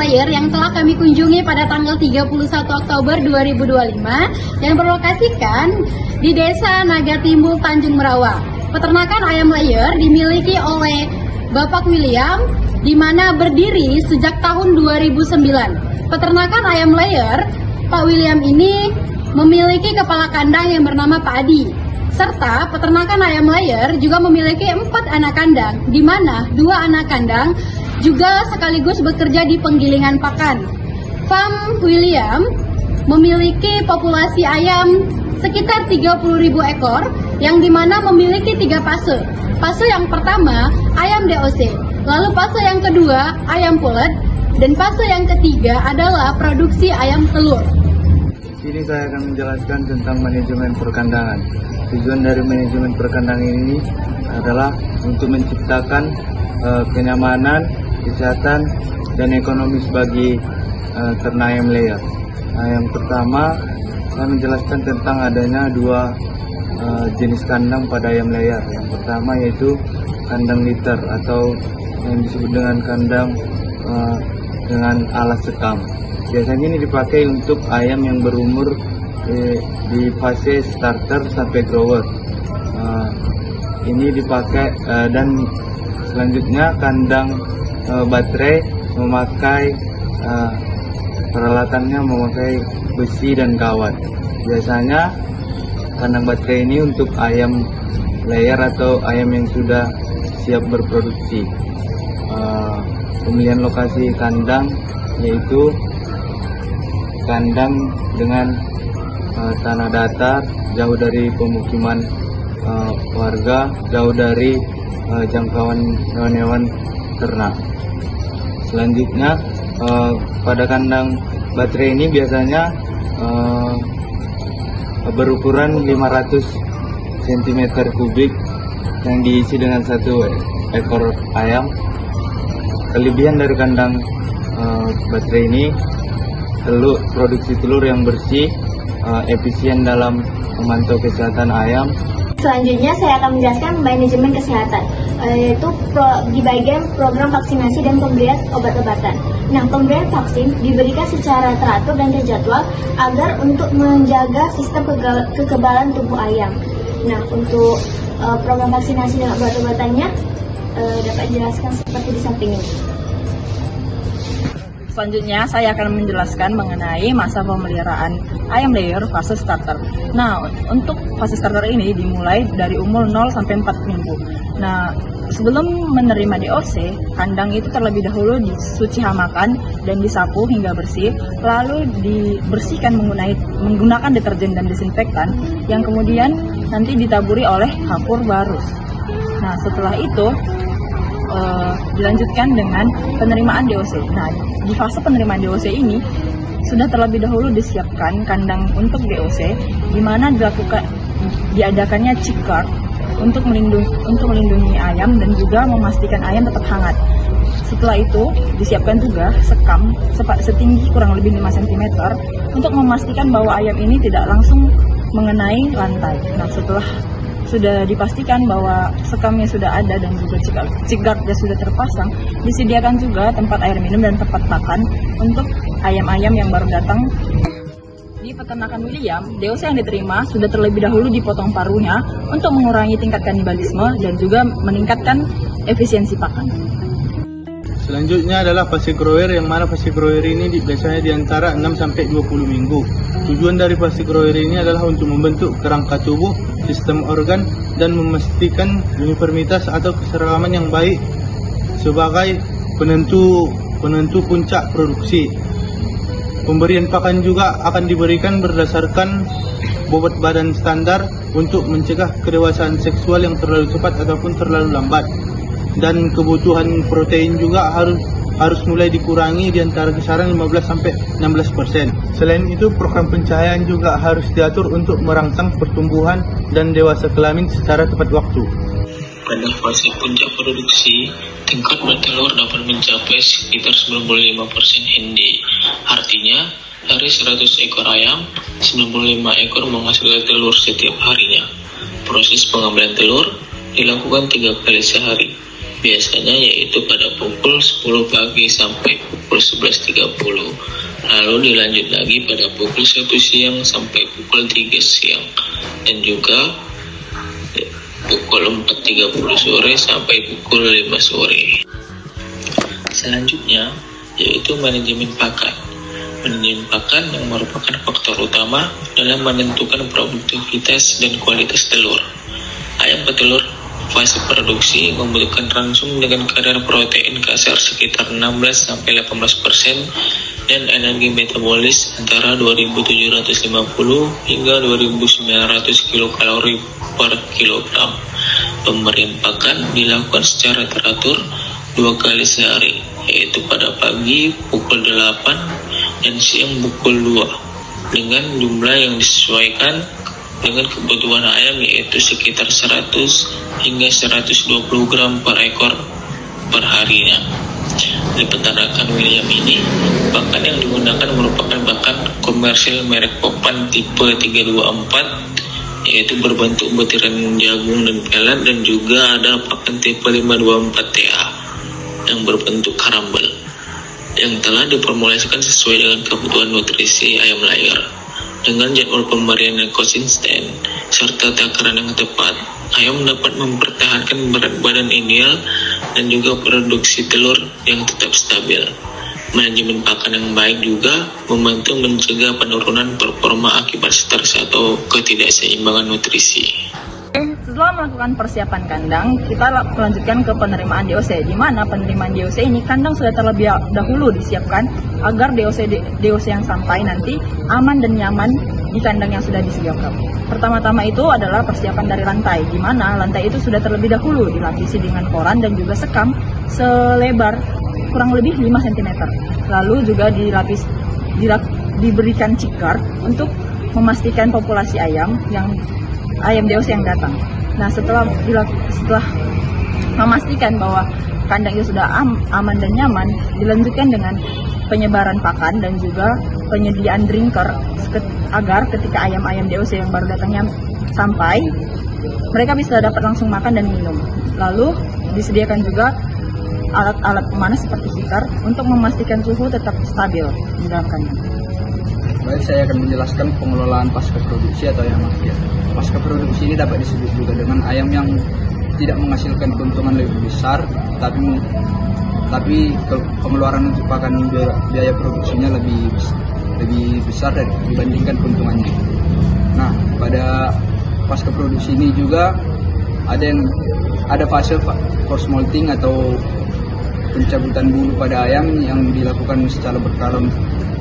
layer yang telah kami kunjungi pada tanggal 31 Oktober 2025 yang berlokasikan di Desa Nagatimbul, Tanjung Merawa. Peternakan ayam layer dimiliki oleh Bapak William, di mana berdiri sejak tahun 2009. Peternakan ayam layer, Pak William ini memiliki kepala kandang yang bernama Pak Adi. Serta peternakan ayam layer juga memiliki 4 anak kandang, di mana 2 anak kandang juga sekaligus bekerja di penggilingan pakan. Farm William memiliki populasi ayam sekitar 30.000 ekor, yang dimana memiliki 3 fase. Fase yang pertama, ayam DOC. Lalu fase yang kedua, ayam pulet. Dan fase yang ketiga adalah produksi ayam telur. Sini saya akan menjelaskan tentang manajemen perkandangan. Tujuan dari manajemen perkandangan ini adalah untuk menciptakan kenyamanan, kesehatan, dan ekonomis bagi ternak ayam layer. Yang pertama, saya menjelaskan tentang adanya 2 jenis kandang pada ayam layer. Yang pertama yaitu kandang liter atau yang disebut dengan kandang dengan alas sekam. Biasanya ini dipakai untuk ayam yang berumur di fase starter sampai grower. Ini dipakai dan selanjutnya kandang baterai memakai peralatannya memakai besi dan kawat. Biasanya kandang baterai ini untuk ayam layer atau ayam yang sudah siap berproduksi. Pemilihan lokasi kandang yaitu kandang dengan tanah datar, jauh dari pemukiman warga, jauh dari jangkauan hewan-hewan ternak. Selanjutnya pada kandang baterai ini biasanya berukuran 500 cm3 yang diisi dengan 1 ekor ayam. Kelebihan dari kandang baterai ini produksi telur yang bersih, efisien dalam memantau kesehatan ayam. Selanjutnya saya akan menjelaskan manajemen kesehatan, yaitu di bagian program vaksinasi dan pemberian obat-obatan. Nah, pemberian vaksin diberikan secara teratur dan terjadwal agar untuk menjaga sistem kekebalan tubuh ayam. Nah, untuk program vaksinasi dan obat-obatannya dapat dijelaskan seperti di samping ini. Selanjutnya saya akan menjelaskan mengenai masa pemeliharaan ayam layer fase starter. Nah, untuk fase starter ini dimulai dari umur 0 sampai 4 minggu. Nah, sebelum menerima DOC, kandang itu terlebih dahulu disuci hamakan dan disapu hingga bersih, lalu dibersihkan menggunakan deterjen dan desinfektan yang kemudian nanti ditaburi oleh kapur barus. Nah, setelah itu dilanjutkan dengan penerimaan DOC. Nah, di fase penerimaan DOC ini sudah terlebih dahulu disiapkan kandang untuk DOC, di mana diadakannya chip guard untuk melindungi ayam dan juga memastikan ayam tetap hangat. Setelah itu disiapkan juga sekam setinggi kurang lebih 5 cm untuk memastikan bahwa ayam ini tidak langsung mengenai lantai. Nah, setelah sudah dipastikan bahwa sekamnya sudah ada dan juga chip guardnya sudah terpasang, disediakan juga tempat air minum dan tempat makan untuk ayam-ayam yang baru datang. Di peternakan William, DOC yang diterima sudah terlebih dahulu dipotong paruhnya untuk mengurangi tingkat kanibalisme dan juga meningkatkan efisiensi pakan. Selanjutnya adalah fase grower, yang mana fase grower ini biasanya di antara 6 sampai 20 minggu. Tujuan dari fase grower ini adalah untuk membentuk kerangka tubuh, sistem organ, dan memastikan uniformitas atau keseragaman yang baik sebagai penentu puncak produksi. Pemberian pakan juga akan diberikan berdasarkan bobot badan standar untuk mencegah kedewasaan seksual yang terlalu cepat ataupun terlalu lambat. Dan kebutuhan protein juga harus mulai dikurangi di antara kisaran 15 sampai 16%. Selain itu, program pencahayaan juga harus diatur untuk merangsang pertumbuhan dan dewasa kelamin secara tepat waktu. Pada fase puncak produksi, tingkat bertelur dapat mencapai sekitar 95% HND. Artinya, dari 100 ekor ayam, 95 ekor menghasilkan telur setiap harinya. Proses pengambilan telur dilakukan 3 kali sehari. biasanya yaitu pada pukul 10 pagi sampai pukul 11.30. Lalu dilanjut lagi pada pukul 1 siang sampai pukul 3 siang. Dan juga pukul 4.30 sore sampai pukul 5 sore. Selanjutnya yaitu manajemen pakan. Manajemen pakan yang merupakan faktor utama dalam menentukan produktivitas dan kualitas telur. Ayam petelur fase produksi membutuhkan ransum dengan kadar protein kasar sekitar 16-18% dan energi metabolis antara 2.750 hingga 2.900 kilokalori per kilogram. Pemberian pakan dilakukan secara teratur 2 kali sehari, yaitu pada pagi pukul 8 dan siang pukul 2, dengan jumlah yang disesuaikan dengan kebutuhan ayam, yaitu sekitar 100 hingga 120 gram per ekor per harinya. Di peternakan William ini, pakan yang digunakan merupakan pakan komersil merek Popan tipe 324, yaitu berbentuk butiran jagung dan pelet, dan juga ada pakan tipe 524TA yang berbentuk karambel, yang telah diformulasikan sesuai dengan kebutuhan nutrisi ayam layar. Dengan jadwal pemberian yang konsisten serta takaran yang tepat, ayam dapat mempertahankan berat badan ideal dan juga produksi telur yang tetap stabil. Manajemen pakan yang baik juga membantu mencegah penurunan performa akibat stres atau ketidakseimbangan nutrisi. Setelah melakukan persiapan kandang, kita melanjutkan ke penerimaan DOC, di mana penerimaan DOC ini kandang sudah terlebih dahulu disiapkan agar DOC yang sampai nanti aman dan nyaman di kandang yang sudah disediakan. Pertama-tama itu adalah persiapan dari lantai, di mana lantai itu sudah terlebih dahulu dilapisi dengan koran dan juga sekam selebar kurang lebih 5 cm. Lalu juga diberikan cikar untuk memastikan populasi ayam DOC yang datang. Nah, setelah memastikan bahwa kandang itu sudah aman dan nyaman, dilanjutkan dengan penyebaran pakan dan juga penyediaan drinker agar ketika ayam-ayam DOC yang baru datangnya sampai, mereka bisa dapat langsung makan dan minum. Lalu disediakan juga alat-alat pemanas seperti heater untuk memastikan suhu tetap stabil di dalam kandang. Baik, saya akan menjelaskan pengelolaan pasca produksi atau ayam akhir. Pasca produksi ini dapat disebut juga dengan ayam yang tidak menghasilkan keuntungan lebih besar, tapi pengeluaran untuk pakan biaya produksinya lebih besar dibandingkan keuntungannya. Nah, pada pasca produksi ini juga ada fase force molting atau pencabutan bulu pada ayam yang dilakukan secara berkala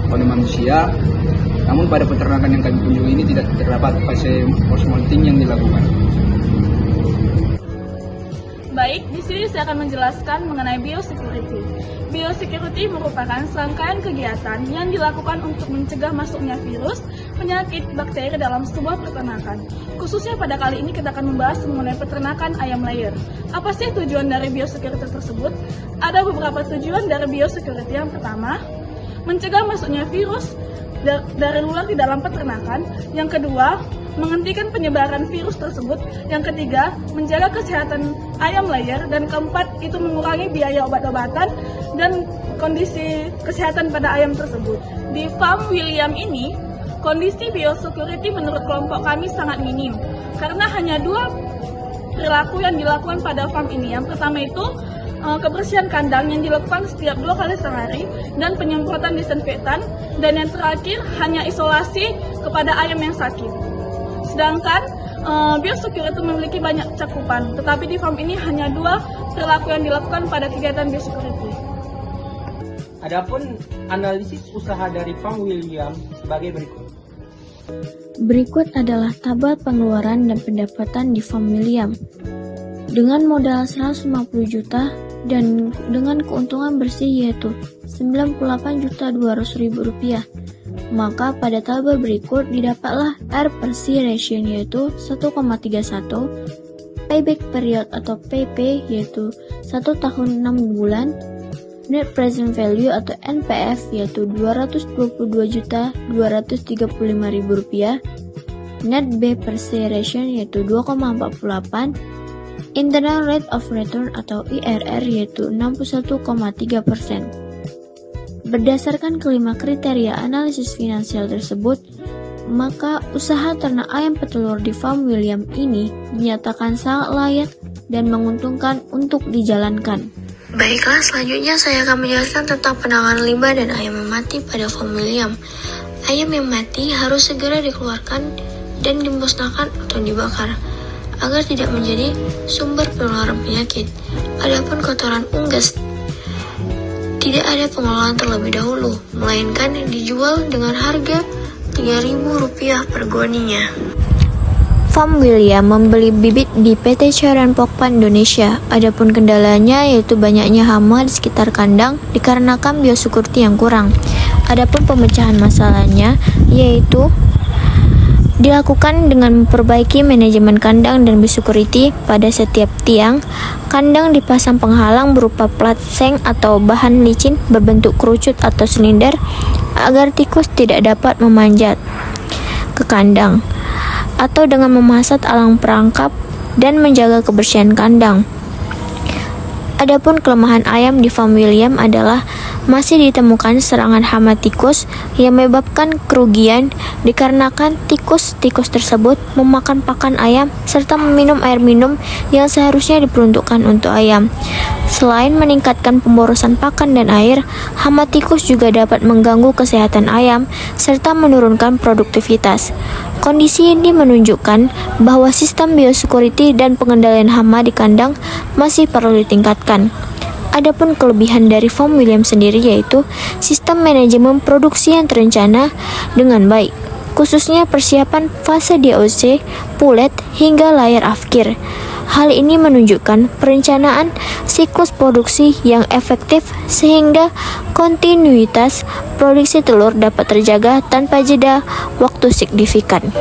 oleh manusia. Namun pada peternakan yang kami kunjungi ini tidak terdapat fase force molting yang dilakukan. Baik, di sini saya akan menjelaskan mengenai biosecurity. Biosecurity merupakan serangkaian kegiatan yang dilakukan untuk mencegah masuknya virus, penyakit, bakteri dalam sebuah peternakan. Khususnya pada kali ini kita akan membahas mengenai peternakan ayam layer. Apa sih tujuan dari biosecurity tersebut? Ada beberapa tujuan dari biosecurity. Yang pertama, mencegah masuknya virus dari luar di dalam peternakan. Yang kedua, menghentikan penyebaran virus tersebut. Yang ketiga, menjaga kesehatan ayam layer. Dan keempat, itu mengurangi biaya obat-obatan dan kondisi kesehatan pada ayam tersebut. Di farm William ini, kondisi biosecurity menurut kelompok kami sangat minim, karena hanya 2 perilaku yang dilakukan pada farm ini. Yang pertama itu kebersihan kandang yang dilakukan setiap 2 kali sehari dan penyemprotan disinfektan, dan yang terakhir hanya isolasi kepada ayam yang sakit. Sedangkan biosecurity memiliki banyak cakupan, tetapi di farm ini hanya 2 perilaku yang dilakukan pada kegiatan biosecurity. Adapun analisis usaha dari Farm William sebagai berikut. Berikut adalah tabel pengeluaran dan pendapatan di Farm William. Dengan modal 150 juta dan dengan keuntungan bersih yaitu Rp98.200.000, maka pada tabel berikut didapatlah R per C ratio yaitu 1,31, payback period atau PP yaitu 1 tahun 6 bulan, net present value atau NPF yaitu Rp222.235.000, net B per C ratio yaitu 2,48, Internal Rate of Return atau IRR yaitu 61,3%. Berdasarkan kelima kriteria analisis finansial tersebut, maka usaha ternak ayam petelur di Farm William ini dinyatakan sangat layak dan menguntungkan untuk dijalankan. Baiklah, selanjutnya saya akan menjelaskan tentang penanganan limbah dan ayam yang mati pada Farm William. Ayam yang mati harus segera dikeluarkan dan dimusnahkan atau dibakar agar tidak menjadi sumber penularan penyakit. Adapun kotoran unggas tidak ada pengelolaan terlebih dahulu, melainkan dijual dengan harga Rp3.000 per goninya. Farm William membeli bibit di PT Cairan Pokpan Indonesia. Adapun kendalanya yaitu banyaknya hama di sekitar kandang dikarenakan biosecurity yang kurang. Adapun pemecahan masalahnya yaitu dilakukan dengan memperbaiki manajemen kandang dan biosecurity. Pada setiap tiang kandang dipasang penghalang berupa plat seng atau bahan licin berbentuk kerucut atau silinder agar tikus tidak dapat memanjat ke kandang, atau dengan memasang alang perangkap dan menjaga kebersihan kandang. Adapun kelemahan ayam di Farm William adalah masih ditemukan serangan hama tikus yang menyebabkan kerugian dikarenakan tikus-tikus tersebut memakan pakan ayam serta meminum air minum yang seharusnya diperuntukkan untuk ayam. Selain meningkatkan pemborosan pakan dan air, hama tikus juga dapat mengganggu kesehatan ayam serta menurunkan produktivitas. Kondisi ini menunjukkan bahwa sistem biosecurity dan pengendalian hama di kandang masih perlu ditingkatkan. Adapun kelebihan dari Farm William sendiri yaitu sistem manajemen produksi yang terencana dengan baik, khususnya persiapan fase DOC, pulet, hingga layar afkir. Hal ini menunjukkan perencanaan siklus produksi yang efektif sehingga kontinuitas produksi telur dapat terjaga tanpa jeda waktu signifikan.